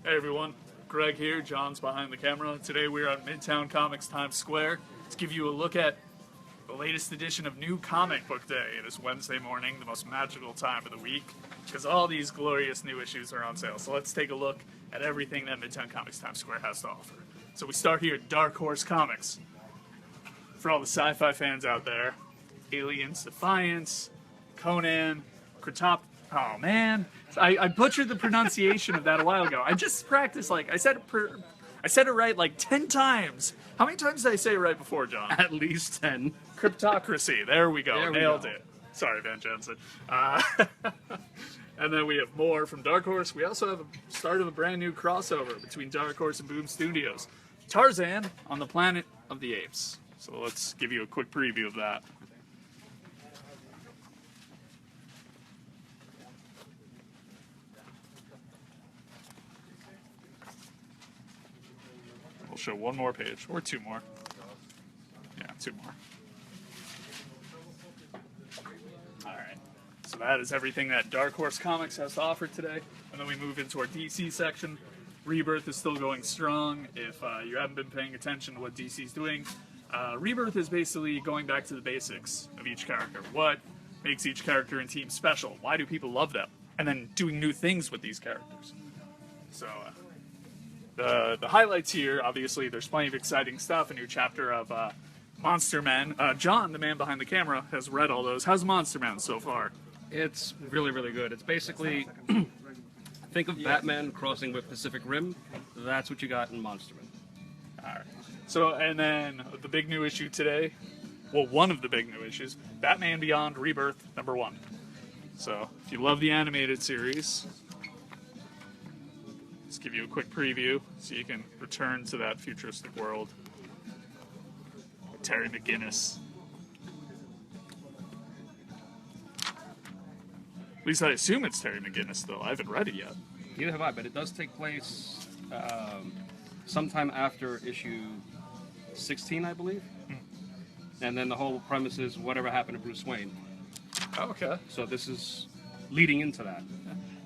Hey everyone, Greg here, John's behind the camera. Today we're at Midtown Comics Times Square to give you a look at the latest edition of New Comic Book Day. It is Wednesday morning, the most magical time of the week, because all these glorious new issues are on sale. So let's take a look at everything that Midtown Comics Times Square has to offer. So we start here at Dark Horse Comics. For all the sci-fi fans out there, Aliens, Defiance, Conan, Oh man, I butchered the pronunciation of that a while ago. I just practiced, I said it right like 10 times. How many times did I say it right before, John? At least 10. Cryptocracy. There we go. Nailed it. Sorry, Van Jensen. And then we have more from Dark Horse. We also have a start of a brand new crossover between Dark Horse and Boom Studios. Tarzan on the Planet of the Apes. So let's give you a quick preview of that. We'll show one more page, or two more. Yeah, two more. Alright, so that is everything that Dark Horse Comics has to offer today. And then we move into our DC section. Rebirth is still going strong. If you haven't been paying attention to what DC's doing, Rebirth is basically going back to the basics of each character. What makes each character and team special? Why do people love them? And then doing new things with these characters. So, the highlights here, obviously, there's plenty of exciting stuff. A new chapter of Monster Men. John, the man behind the camera, has read all those. How's Monster Men so far? It's really, really good. It's basically, think of Batman crossing with Pacific Rim. That's what you got in Monster Men. Alright. So, and then the big new issue today, well, one of the big new issues, Batman Beyond Rebirth #1. So, if you love the animated series, let's give you a quick preview so you can return to that futuristic world with Terry McGinnis. At least I assume it's Terry McGinnis, though. I haven't read it yet. Neither have I, but it does take place sometime after issue 16, I believe. And then the whole premise is whatever happened to Bruce Wayne. Oh, okay. So this is leading into that.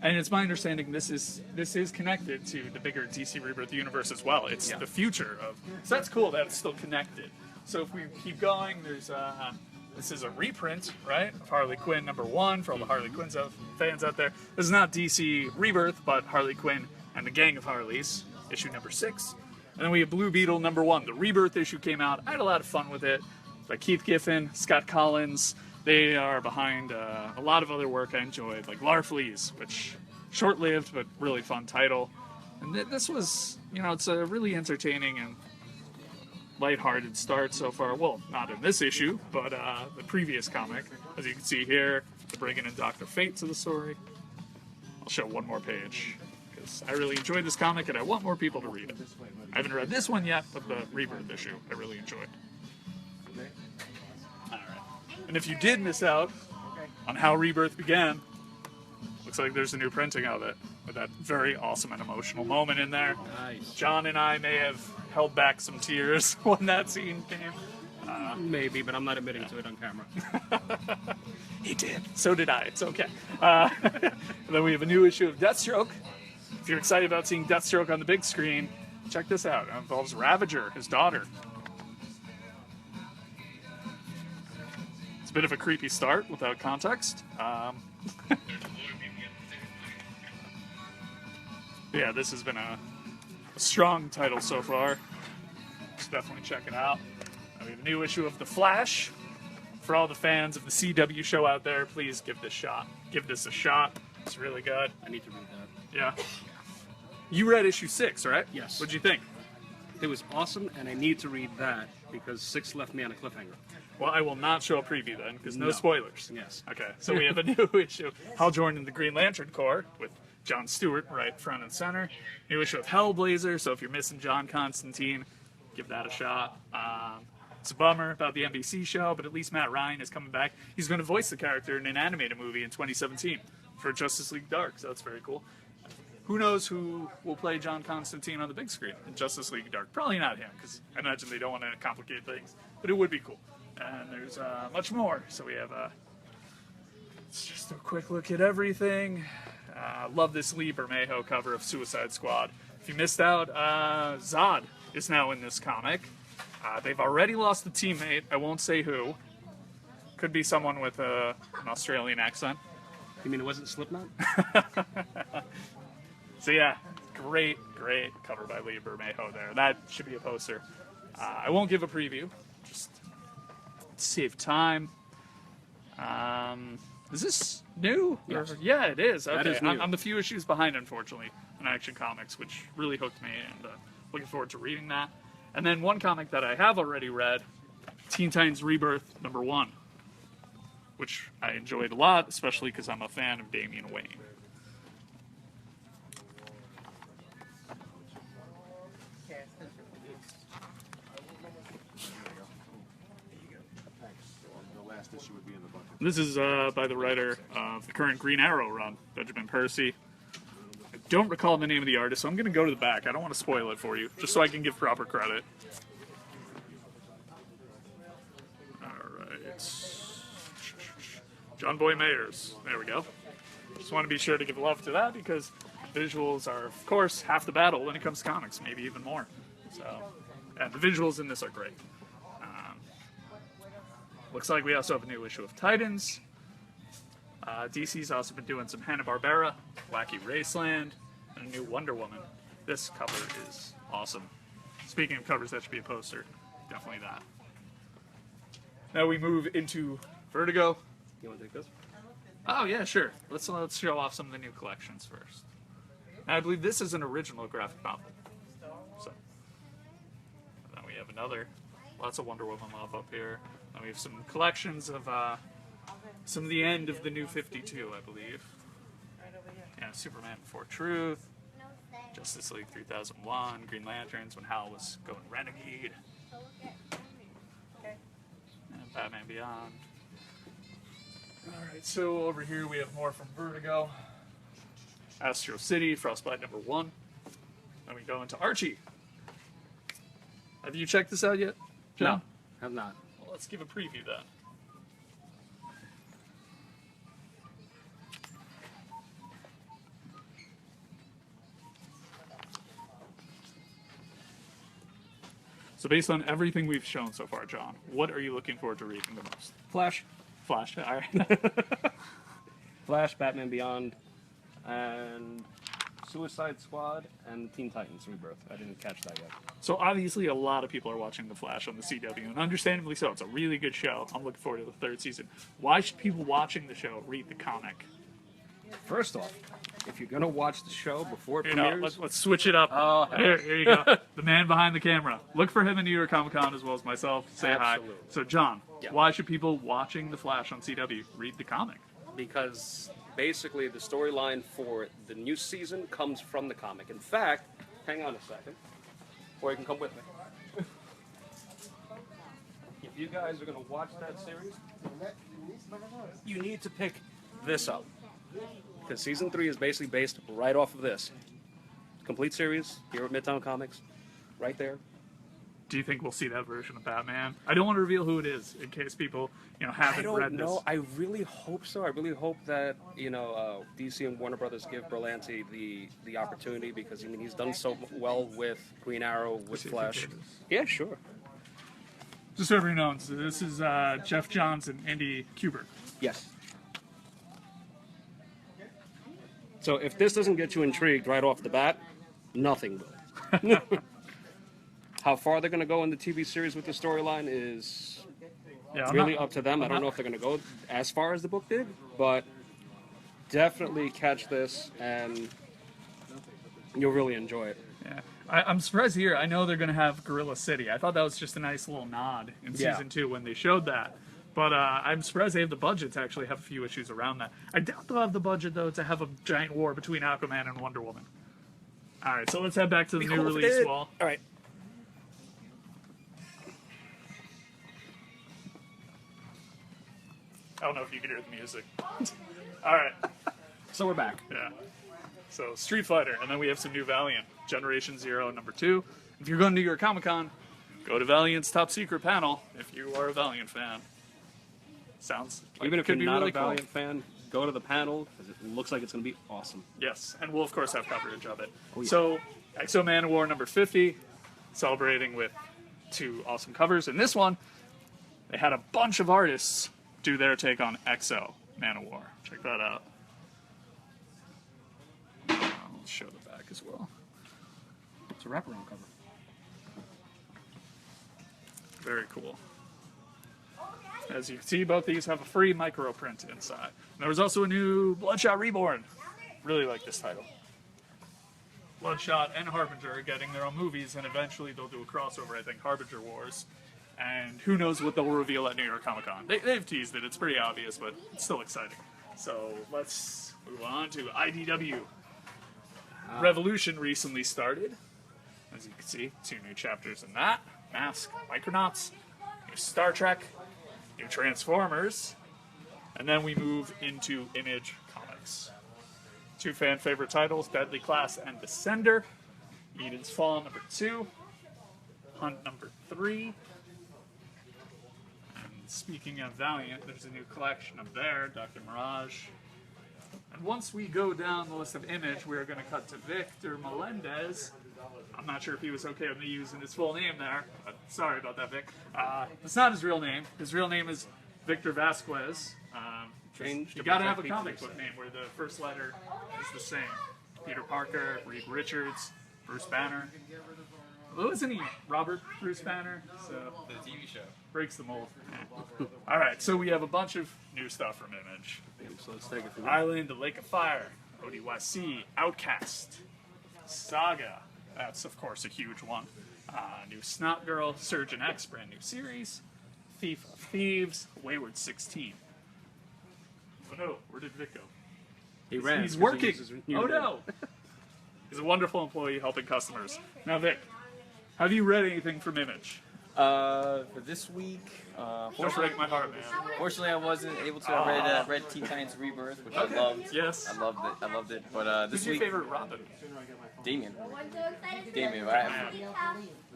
And it's my understanding this is connected to the bigger DC Rebirth universe as well. It's the future of... So that's cool that it's still connected. So if we keep going, there's this is a reprint, right, of Harley Quinn #1 for all the Harley Quinn fans out there. This is not DC Rebirth, but Harley Quinn and the Gang of Harleys, issue #6. And then we have Blue Beetle #1. The Rebirth issue came out. I had a lot of fun with it. By Keith Giffen, Scott Collins. They are behind a lot of other work I enjoyed, like Larfleeze, which short-lived but really fun title. And this was, it's a really entertaining and lighthearted start so far. Well, not in this issue, but the previous comic. As you can see here, they're bringing in Dr. Fate to the story. I'll show one more page, because I really enjoyed this comic and I want more people to read it. I haven't read this one yet, but the Rebirth issue I really enjoyed. And if you did miss out on how Rebirth began, looks like there's a new printing of it with that very awesome and emotional moment in there. Nice. John and I may have held back some tears when that scene came. Maybe, but I'm not admitting to it on camera. He did. So did I. It's okay. Then we have a new issue of Deathstroke. If you're excited about seeing Deathstroke on the big screen, check this out. It involves Ravager, his daughter. Bit of a creepy start without context. Yeah, this has been a strong title so far. Just definitely check it out. We have a new issue of The Flash. For all the fans of the CW show out there, please give this a shot. It's really good. I need to read that. Yeah. You read issue 6, right? Yes. What'd you think? It was awesome, and I need to read that because 6 left me on a cliffhanger. Well, I will not show a preview then, because no spoilers. Yes. Okay, so we have a new issue, Hal Jordan and the Green Lantern Corps, with John Stewart right front and center. New issue of Hellblazer, so if you're missing John Constantine, give that a shot. It's a bummer about the NBC show, but at least Matt Ryan is coming back. He's going to voice the character in an animated movie in 2017 for Justice League Dark, so that's very cool. Who knows who will play John Constantine on the big screen in Justice League Dark? Probably not him, because I imagine they don't want to complicate things, but it would be cool. And there's much more. So we have let's just do a quick look at everything. Love this Lee Bermejo cover of Suicide Squad. if you missed out, Zod is now in this comic. They've already lost a teammate. I won't say who. Could be someone with an Australian accent. You mean it wasn't Slipknot? So yeah, great cover by Lee Bermejo there. That should be a poster. I won't give a preview, just to save time. Is this new? Yes. Yeah, it is. Okay. That is new. I'm a few issues behind, unfortunately, in Action Comics, which really hooked me, and looking forward to reading that. And then one comic that I have already read, Teen Titans Rebirth #1, which I enjoyed a lot, especially because I'm a fan of Damian Wayne. This is by the writer of the current Green Arrow run, Benjamin Percy. I don't recall the name of the artist, so I'm going to go to the back. I don't want to spoil it for you, just so I can give proper credit. Alright. John Boy Mayers. There we go. Just want to be sure to give love to that, because visuals are, of course, half the battle when it comes to comics, maybe even more. So, and the visuals in this are great. Looks like we also have a new issue of Titans. DC's also been doing some Hanna-Barbera, Wacky Raceland, and a new Wonder Woman. This cover is awesome. Speaking of covers, that should be a poster. Definitely that. Now we move into Vertigo. You want to take this? Oh yeah, sure. Let's show off some of the new collections first. And I believe this is an original graphic novel. So, and then we have another. Lots of Wonder Woman love up here. And we have some collections of some of the end of the New 52, I believe. Yeah, Superman Before Truth, Justice League 3001, Green Lanterns when Hal was going renegade, and Batman Beyond. Alright, so over here we have more from Vertigo. Astro City, Frostbite #1. Then we go into Archie. Have you checked this out yet, John? No, have not. Well, let's give a preview then. So based on everything we've shown so far, John, what are you looking forward to reading the most? Flash. Flash, all right. Flash, Batman Beyond, and Suicide Squad, and Teen Titans Rebirth. I didn't catch that yet. So obviously a lot of people are watching The Flash on the CW, and understandably so. It's a really good show. I'm looking forward to the 3rd season. Why should people watching the show read the comic? First off, if you're gonna watch the show before it You know, premieres, let's switch it up. Oh, here you go. The man behind the camera. Look for him in New York Comic Con as well as myself. Say Absolutely. hi. So John, Yeah. why should people watching The Flash on CW read the comic? because basically the storyline for the new season comes from the comic. In fact, hang on a second, or you can come with me. If you guys are going to watch that series, you need to pick this up. Because season 3 is basically based right off of this. Complete series here at Midtown Comics, right there. Do you think we'll see that version of Batman? I don't want to reveal who it is in case people, haven't read this. I really hope so. I really hope that DC and Warner Brothers give Berlanti the opportunity, because he's done so well with Green Arrow, with See if Flash. you can. Yeah, sure. Just so everyone knows, this is Jeff Johns and Andy Kubert. Yes. So if this doesn't get you intrigued right off the bat, nothing will. How far they're going to go in the TV series with the storyline is Yeah, really up to them. I don't know if they're going to go as far as the book did, but definitely catch this and you'll really enjoy it. Yeah. I'm surprised here. I know they're going to have Gorilla City. I thought that was just a nice little nod in season 2 when they showed that. But I'm surprised they have the budget to actually have a few issues around that. I doubt they'll have the budget, though, to have a giant war between Aquaman and Wonder Woman. All right, so let's head back to the new release wall. All right. I don't know if you can hear the music. All right. So we're back. Yeah. So Street Fighter, and then we have some new Valiant. Generation Zero, #2. If you're going to New York Comic Con, go to Valiant's top secret panel if you are a Valiant fan. Sounds like Even it if could you're be not really a Valiant fan, go to the panel because it looks like it's going to be awesome. Yes, and we'll of course have coverage of it. Oh, yeah. So, Exo Man-O-War number 50, celebrating with 2 awesome covers. And this one, they had a bunch of artists do their take on Exo Man-O-War. Check that out. I'll show the back as well. It's a wraparound cover. Very cool. As you can see, both these have a free micro print inside. And there was also a new Bloodshot Reborn. Really like this title. Bloodshot and Harbinger are getting their own movies, and eventually they'll do a crossover, I think, Harbinger Wars. And who knows what they'll reveal at New York Comic Con. They've teased it, it's pretty obvious, but it's still exciting. So let's move on to IDW. Revolution recently started. As you can see, 2 new chapters in that. Mask, Micronauts, new Star Trek, new Transformers, and then we move into Image Comics. 2 fan favorite titles, Deadly Class and Descender, Eden's Fall number 2, Hunt number 3. And speaking of Valiant, there's a new collection up there, Dr. Mirage. And once we go down the list of Image, we're going to cut to Victor Melendez. I'm not sure if he was okay with me using his full name there, but sorry about that, Vic. It's not his real name. His real name is Victor Vasquez. You gotta have a comic book name where the first letter is the same. Peter Parker, Reed Richards, Bruce Banner. Well, isn't he Robert Bruce Banner? So The TV show. breaks the mold. All right, so we have a bunch of new stuff from Image. So let's take it from Island, The Lake of Fire, ODYC, Outcast, Saga. That's, of course, a huge one. New Snot Girl, Surgeon X, brand new series. Thief of Thieves, Wayward 16. Oh no, where did Vic go? He ran. He's 'cause working. he uses new Oh name. no! He's a wonderful employee helping customers. Now, Vic, have you read anything from Image? For this week, Don't break my heart, man. fortunately, I wasn't able to. I read Teen Titans Rebirth, which I loved. Yes. I loved it. But Who's this your week, favorite Robin? Damien. Man.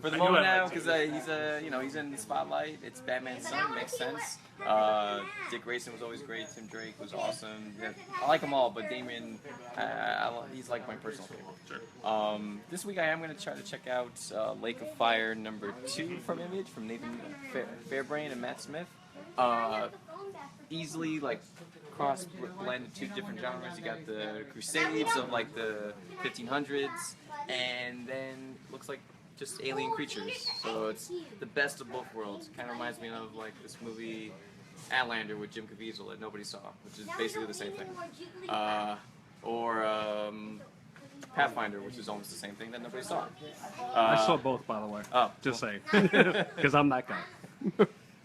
For the I knew moment I now, liked because he's in the spotlight. It's Batman's son, makes sense. Dick Grayson was always great. Tim Drake was awesome. Yeah, I like them all, but Damien, he's like my personal favorite. Sure. This week I am going to try to check out Lake of Fire number 2 from Image, from Nathan Fairbrain and Matt Smith. Easily like cross blended 2 different genres. You got the Crusades of like the 1500s, and then looks like just alien creatures. So it's the best of both worlds. Kind of reminds me of like this movie Outlander with Jim Caviezel that nobody saw, which is basically the same thing. Or Pathfinder, which is almost the same thing that nobody saw. I saw both, by the way. Oh, Just saying. Because I'm that guy.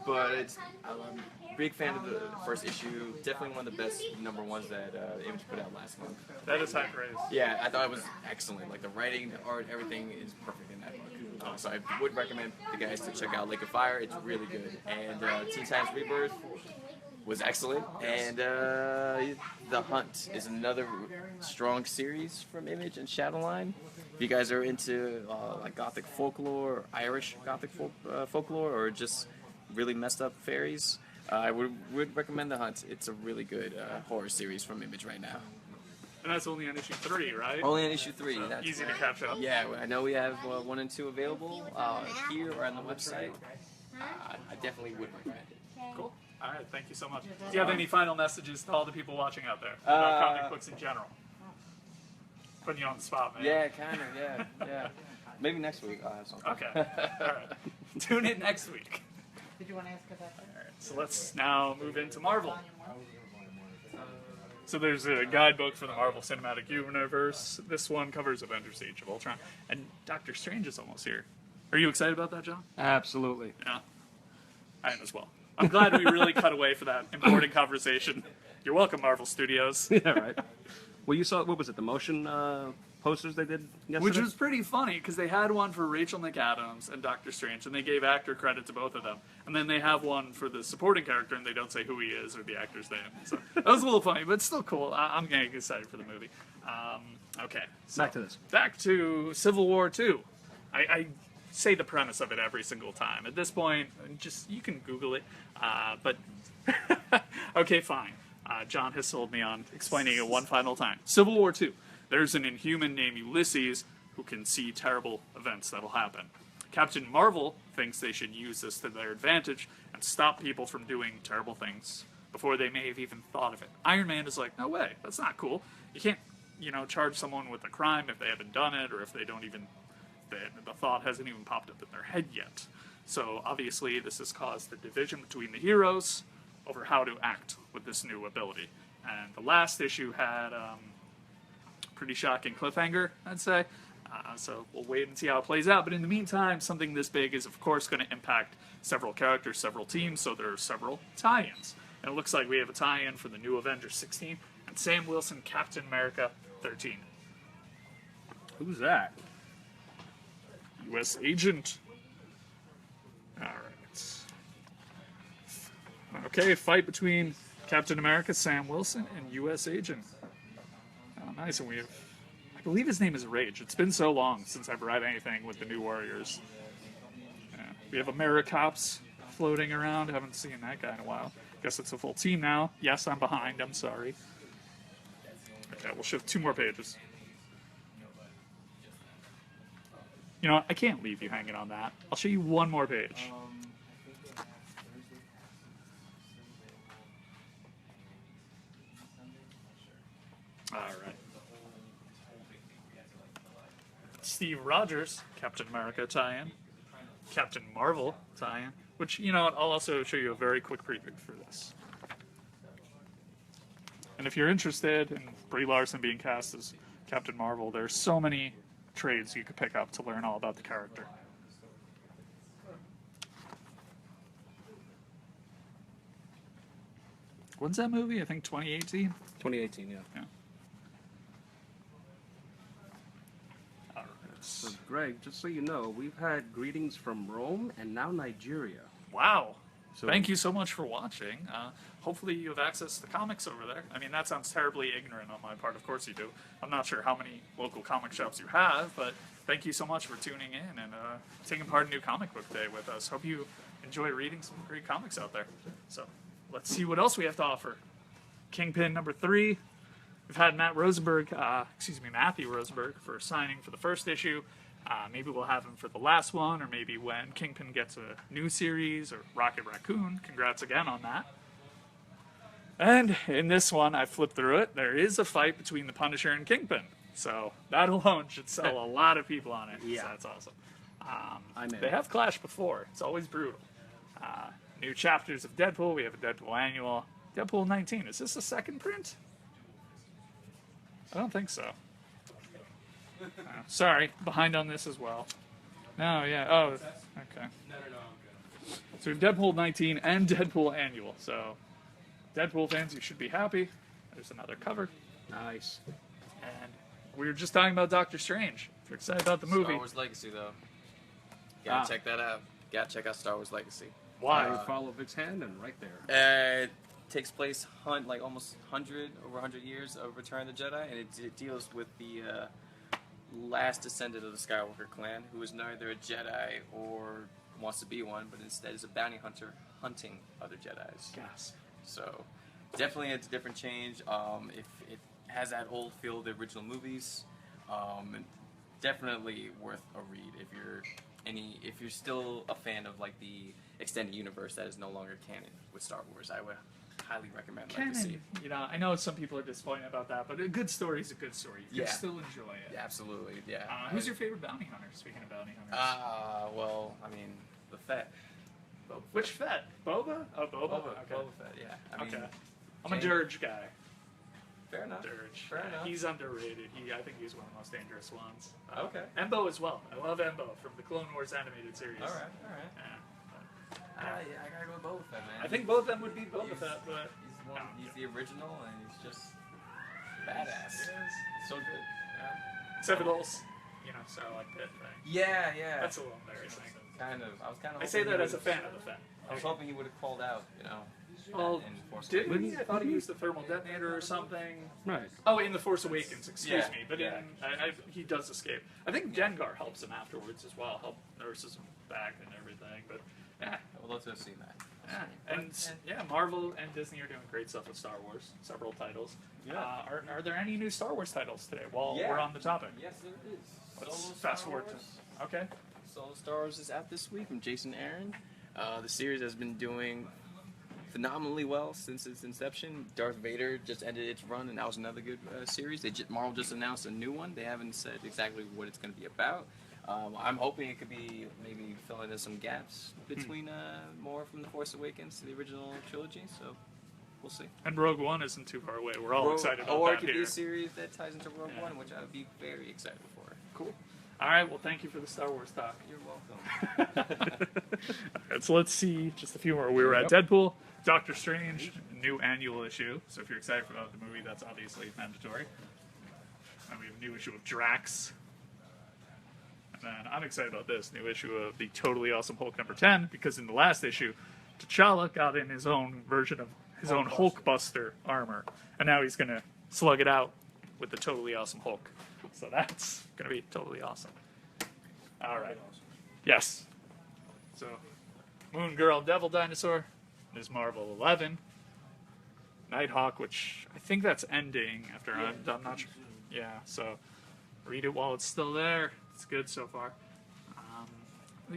But I'm a big fan of the first issue. Definitely one of the best number ones that Image put out last month. That is high praise. Yeah, I thought it was excellent. Like the writing, the art, everything is perfect in that book. So I would recommend the guys to check out Lake of Fire. It's really good. And Teen Titans Rebirth was excellent. And The Hunt is another strong series from Image and Shadowline. If you guys are into like gothic folklore, or Irish gothic folklore, or just really messed up fairies, I would recommend The Hunt. It's a really good horror series from Image right now. And that's only on issue 3, right? Only on issue 3. That's Easy to catch up. Yeah, I know we have 1 and 2 available here or on the website. I definitely would recommend it. Cool. All right, thank you so much. Do you have any final messages to all the people watching out there about comic books in general? Putting you on the spot, man. Yeah, kind of, yeah. Maybe next week I'll have something. Okay. All right. Tune in next week. Did you want to ask about that? All right. So let's now move into Marvel. So there's a guidebook for the Marvel Cinematic Universe. This one covers Avengers: Age of Ultron, and Doctor Strange is almost here. Are you excited about that, John? Absolutely. Yeah. I am as well. I'm glad we really cut away for that important conversation. You're welcome, Marvel Studios. Yeah, right. Well, you saw, what was it, the motion posters they did yesterday? Which was pretty funny, because they had one for Rachel McAdams and Doctor Strange, and they gave actor credit to both of them. And then they have one for the supporting character, and they don't say who he is or the actor's name. So that was a little funny, but it's still cool. I'm getting excited for the movie. Okay. So Back to this. Back to Civil War 2. I say the premise of it every single time. At this point, just you can Google it. But okay, fine. John has sold me on explaining it one final time. Civil War II. There's an Inhuman named Ulysses who can see terrible events that'll happen. Captain Marvel thinks they should use this to their advantage and stop people from doing terrible things before they may have even thought of it. Iron Man is like, no way, that's not cool. You can't, charge someone with a crime if they haven't done it, or if they don't even, the thought hasn't even popped up in their head yet. So obviously this has caused the division between the heroes over how to act with this new ability. And the last issue had pretty shocking cliffhanger, I'd say. So we'll wait and see how it plays out. But in the meantime, something this big is, of course, going to impact several characters, several teams, so there are several tie-ins. And it looks like we have a tie-in for the new Avengers 16 and Sam Wilson, Captain America 13. Who's that? U.S. agent. All right. Okay, fight between Captain America, Sam Wilson, and U.S. agent. Oh, nice. And we have, I believe his name is Rage. It's been so long since I've read anything with the New Warriors. Yeah. We have Americops floating around. Haven't seen that guy in a while. Guess it's a full team now. Yes, I'm behind. I'm sorry. Okay, we'll shift 2 more pages. You know what? I can't leave you hanging on that. I'll show you 1 more page. All right. Steve Rogers, Captain America tie-in. Captain Marvel tie-in. Which, you know what, I'll also show you a very quick preview for this. And if you're interested in Brie Larson being cast as Captain Marvel, there's so many trades you could pick up to learn all about the character. When's that movie? I think 2018? 2018, yeah. All right. So, Greg, just so you know, we've had greetings from Rome and now Nigeria. Wow. So, Thank you so much for watching. Hopefully you have access to comics over there. I mean, that sounds terribly ignorant on my part. Of course you do. I'm not sure how many local comic shops you have, but thank you so much for tuning in and taking part in New Comic Book Day with us. Hope you enjoy reading some great comics out there. So let's see what else we have to offer. Kingpin number 3. We've had Matthew Rosenberg for signing for the first issue. Maybe we'll have him for the last one, or maybe when Kingpin gets a new series, or Rocket Raccoon. Congrats again on that. And in this one, I flipped through it. There is a fight between the Punisher and Kingpin. So that alone should sell a lot of people on it. Yeah. So that's awesome. I'm in. They have clashed before. It's always brutal. New chapters of Deadpool. We have a Deadpool annual. Deadpool 19. Is this a second print? I don't think so. Sorry, behind on this as well. No, yeah. Oh, okay. So we have Deadpool 19 and Deadpool annual. So Deadpool fans, you should be happy. There's another cover. Nice. And we were just talking about Doctor Strange. If you're excited about the movie. Star Wars Legacy, though. Gotta check that out. Gotta check out Star Wars Legacy. Why? Follow Vic's hand and right there. It takes place like almost over 100 years of Return of the Jedi, and it deals with the last descendant of the Skywalker clan, who is neither a Jedi or wants to be one, but instead is a bounty hunter hunting other Jedis. Yes. So definitely it's a different change. If it has that old feel of the original movies, definitely worth a read if you're still a fan of like the extended universe that is no longer canon with Star Wars. I would highly recommend Legacy. You know, I know some people are disappointed about that, but a good story is a good story. You can still enjoy it. Yeah, absolutely. Yeah. Who's your favorite bounty hunter? Speaking of bounty hunters. Well, I mean, the Fett. Which Fett? Boba? Oh, Boba. Okay. Boba Fett. Yeah. I mean, I'm a Dirge guy. Fair enough. Dirge. Fair enough. He's underrated. I think he's one of the most dangerous ones. Okay. Embo as well. I love Embo from the Clone Wars animated series. All right. Yeah. I gotta go with Boba Fett, man. I think both of them would be Boba Fett, but he's the original, and he's just badass. So good. Yeah. Except for the whole, Starlight Pit thing. Yeah. That's a little embarrassing. Kind of. I was kind of. I say that as a fan of the Fett. I was hoping he would have called out, Well, in Force didn't Awakens. he? I thought he used the thermal detator or something. Right. Oh, in The Force Awakens, excuse Yeah, me. But yeah. he does escape. I think Dengar helps him afterwards as well, nurses him back and everything. But, I would love to have seen that. And yeah, Marvel and Disney are doing great stuff with Star Wars. Several titles. Yeah. Are there any new Star Wars titles today? While Yeah. we're on the topic, Yes, there is. let's Solo fast Star forward Wars. to. Okay. Solo Star Wars is out this week from Jason Aaron. The series has been doing phenomenally well since its inception. Darth Vader just ended its run, and that was another good series. Marvel just announced a new one. They haven't said exactly what it's going to be about. I'm hoping it could be maybe filling in some gaps between more from The Force Awakens to the original trilogy. So we'll see. And Rogue One isn't too far away. We're all excited about or that it could be here. a series that ties into Rogue Yeah. One, which I would be very excited for. Cool. All right. Well, thank you for the Star Wars talk. You're welcome. All right, so let's see just a few more. We were at Deadpool, Doctor Strange, new annual issue. So if you're excited about the movie, that's obviously mandatory. And we have a new issue of Drax. And then I'm excited about this new issue of the Totally Awesome Hulk #10 because in the last issue, T'Challa got in his own version of his own Hulkbuster armor, and now he's gonna slug it out with the Totally Awesome Hulk. So that's gonna be totally awesome. All right. Yes. So, Moon Girl, Devil Dinosaur, Ms. Marvel 11, Nighthawk, which I think that's ending after I'm not sure. Yeah, so read it while it's still there. It's good so far.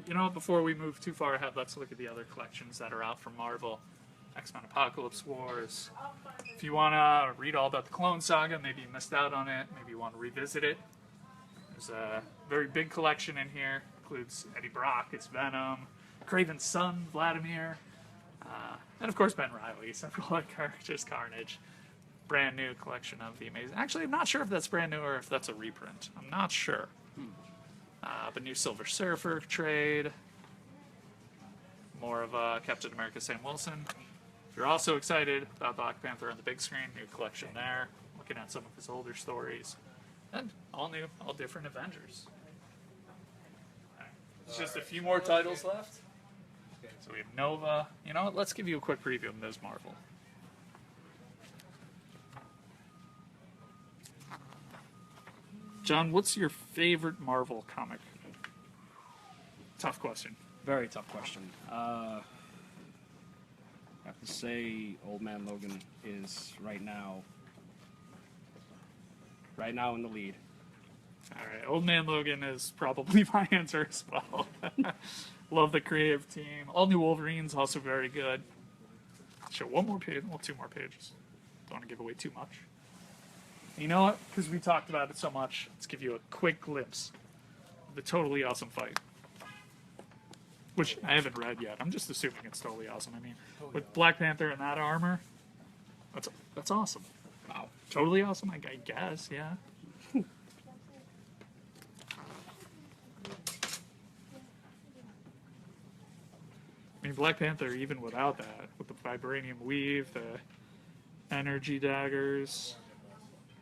You know, before we move too far ahead, let's look at the other collections that are out from Marvel. X-Men Apocalypse Wars. If you want to read all about the Clone Saga, maybe you missed out on it, maybe you want to revisit it. There's a very big collection in here. Includes Eddie Brock as Venom, Kraven's son, Vladimir, and of course Ben Reilly, several other characters, Carnage. Brand new collection of the Amazing. Actually, I'm not sure if that's brand new or if that's a reprint. I'm not sure. But new Silver Surfer trade. More of Captain America Sam Wilson. If you're also excited about Black Panther on the big screen, new collection there. Looking at some of his older stories. And all new, all different Avengers. There's just a few more titles left. So we have Nova. You know what? Let's give you a quick preview of Ms. Marvel. John, what's your favorite Marvel comic? Tough question. Very tough question. I have to say, Old Man Logan is right now in the lead. All right, Old Man Logan is probably my answer as well. Love the creative team. All New Wolverine's also very good. Show one more page, well, two more pages. Don't want to give away too much. You know what? Because we talked about it so much, let's give you a quick glimpse of the Totally Awesome Fight. Which I haven't read yet. I'm just assuming it's totally awesome. I mean, with Black Panther and that armor, that's awesome. Wow. Totally awesome, I guess, yeah. I mean, Black Panther, even without that, with the vibranium weave, the energy daggers,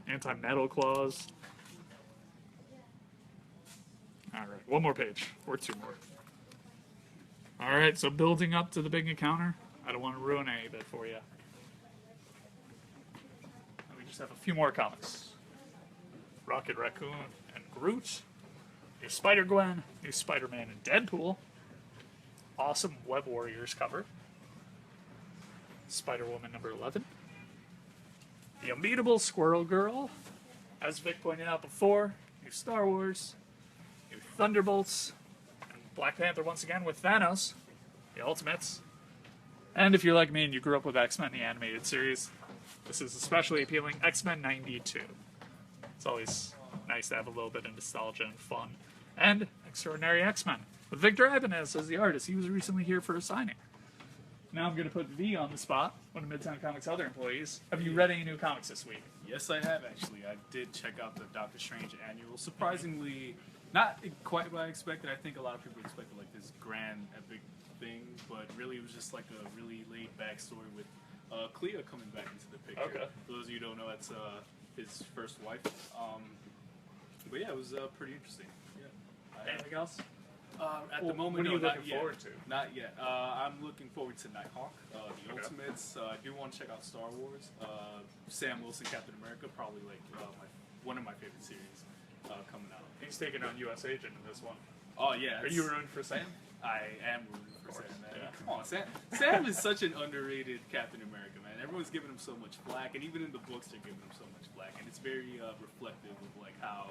anti-metal claws. All right, one more page, or two more. All right, so building up to the big encounter. I don't want to ruin any of it for you. We just have a few more comics. Rocket Raccoon and Groot. New Spider-Gwen, new Spider-Man and Deadpool. Awesome Web Warriors cover. Spider-Woman number 11. The Unbeatable Squirrel Girl. As Vic pointed out before, new Star Wars, new Thunderbolts, and Black Panther once again with Thanos, the Ultimates. And if you're like me and you grew up with X-Men, the animated series, this is especially appealing. X-Men 92. It's always nice to have a little bit of nostalgia and fun. And Extraordinary X-Men, with Victor Ibanez as the artist. He was recently here for a signing. Now I'm going to put V on the spot, one of Midtown Comics' other employees. Have you read any new comics this week? Yes, I have actually. I did check out the Doctor Strange annual. Surprisingly, not quite what I expected. I think a lot of people expected like this grand, epic thing, but really it was just like a really laid back story with Clea coming back into the picture. Okay. For those of you who don't know, that's his first wife. But yeah, it was pretty interesting. Yeah. Anything else? At Well, the moment, what are you no, not looking yet. forward to? Not yet. I'm looking forward to Nighthawk, the Okay. Ultimates. I do want to check out Star Wars. Sam Wilson, Captain America, probably like one of my favorite series coming out. He's taking on U.S. Agent in this one. Oh yeah. Are you rooting for Sam? I am rooting Yeah. Come on, Sam is such an underrated Captain America, man. Everyone's giving him so much flack, and even in the books, they're giving him so much flack, and it's very reflective of like how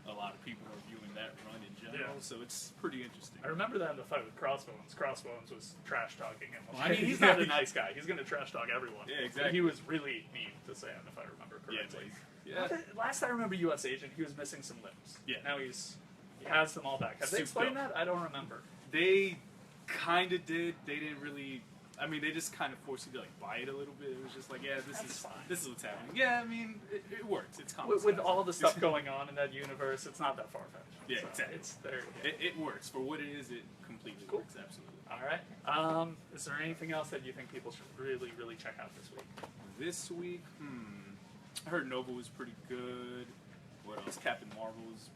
a lot of people are viewing that run in general. Yeah. So it's pretty interesting. I remember that in the fight with Crossbones. Crossbones was trash talking him. Well, I mean, He's not a nice guy. He's going to trash talk everyone. Yeah, exactly. But he was really mean to Sam, if I remember correctly. Yeah. Last I remember, U.S. Agent, he was missing some limbs. Yeah. Now he has them all back. Have they Souped explained up. that? I don't remember. They kind of did. They didn't really. I mean, they just kind of forced you to like buy it a little bit. It was just like, yeah, That's fine. this is what's happening. Yeah, I mean, it works. It's common With sense. all the stuff going on in that universe, it's not that far fetched. Yeah, So exactly. It's there. It works for what it is. It completely Cool. works. Absolutely. All right. Is there anything else that you think people should really, really check out this week? This week, I heard Nova was pretty good. What else? Captain Marvel is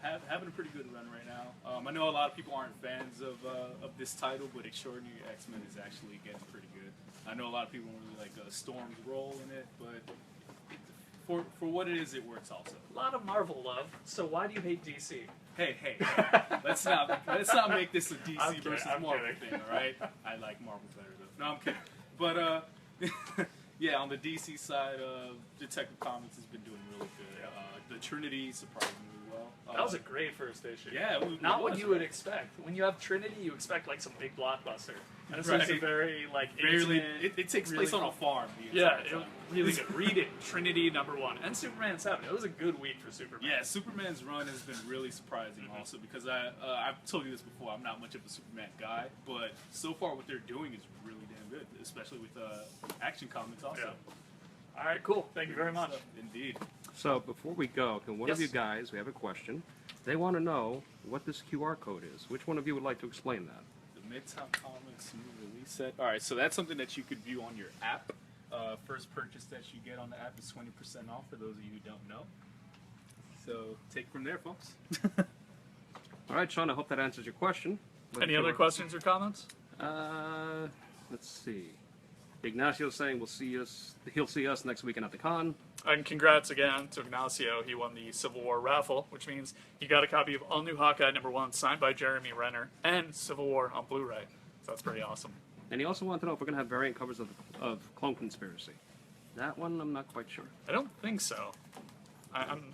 having a pretty good run right now. I know a lot of people aren't fans of this title, but Extraordinary X-Men is actually getting pretty good. I know a lot of people don't really like Storm's role in it, but for what it is, it works also. A lot of Marvel love. So why do you hate DC? Hey, let's not make this a DC I'm kidding, versus I'm Marvel kidding. thing, all right? I like Marvel better though. No, I'm kidding. But yeah, on the DC side, Detective Comics has been doing really good. The Trinity surprisingly well. That was a great first issue. Yeah, Not it what was, you would expect. When you have Trinity, you expect like some big blockbuster. And this Right. was a very like Barely, intimate, it takes really place on a farm. The Yeah, entire it time. was really good. Read it. Trinity #1 and Superman 7. It was a good week for Superman. Yeah, Superman's run has been really surprising also because I've told you this before, I'm not much of a Superman guy, but so far what they're doing is really damn good, especially with Action Comics also. Yeah. All right, cool. Thank you very much. So, indeed. So before we go, can one of Yes. you guys, we have a question, they want to know what this QR code is. Which one of you would like to explain that? The Midtown Comics new release set. All right, so that's something that you could view on your app. First purchase that you get on the app is 20% off for those of you who don't know. So take from there, folks. All right, Sean, I hope that answers your question. Any other questions or comments? Let's see. Ignacio's saying he'll see us next weekend at the con. And congrats again to Ignacio. He won the Civil War raffle, which means he got a copy of All New Hawkeye #1 signed by Jeremy Renner and Civil War on Blu-ray. So that's pretty awesome. And he also wanted to know if we're going to have variant covers of Clone Conspiracy. That one, I'm not quite sure. I don't think so.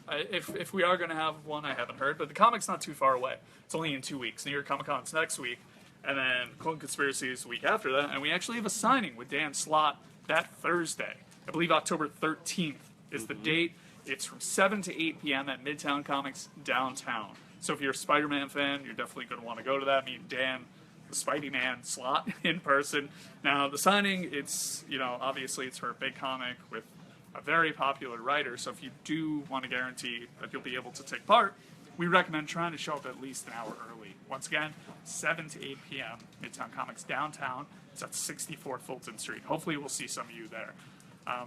If we are going to have one, I haven't heard. But the comic's not too far away. It's only in 2 weeks. New York Comic Con's next week. And then Clone Conspiracy is the week after that. And we actually have a signing with Dan Slott that Thursday. I believe October 13th is the date. It's from 7 to 8 p.m. at Midtown Comics downtown. So if you're a Spider-Man fan, you're definitely going to want to go to that. Meet Dan, the Spidey-Man Slott in person. Now, the signing, it's, obviously it's for a big comic with a very popular writer. So if you do want to guarantee that you'll be able to take part, we recommend trying to show up at least an hour early. Once again, 7 to 8 p.m. Midtown Comics downtown. It's at 64 Fulton Street. Hopefully we'll see some of you there.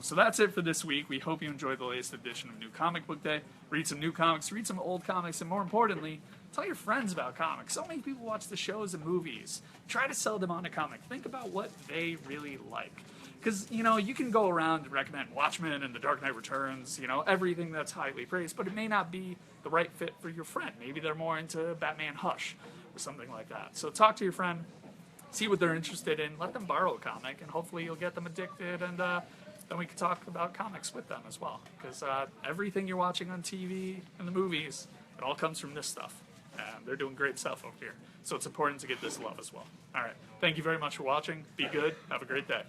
So that's it for this week. We hope you enjoyed the latest edition of New Comic Book Day. Read some new comics, read some old comics, and more importantly, tell your friends about comics. So many people watch the shows and movies. Try to sell them on a comic. Think about what they really like. Because, you can go around and recommend Watchmen and The Dark Knight Returns, everything that's highly praised, but it may not be the right fit for your friend. Maybe they're more into Batman Hush or something like that. So talk to your friend, see what they're interested in, let them borrow a comic, and hopefully you'll get them addicted, and then we can talk about comics with them as well. Because everything you're watching on TV and the movies, it all comes from this stuff. And they're doing great stuff over here. So it's important to get this love as well. All right. Thank you very much for watching. Be good. Have a great day.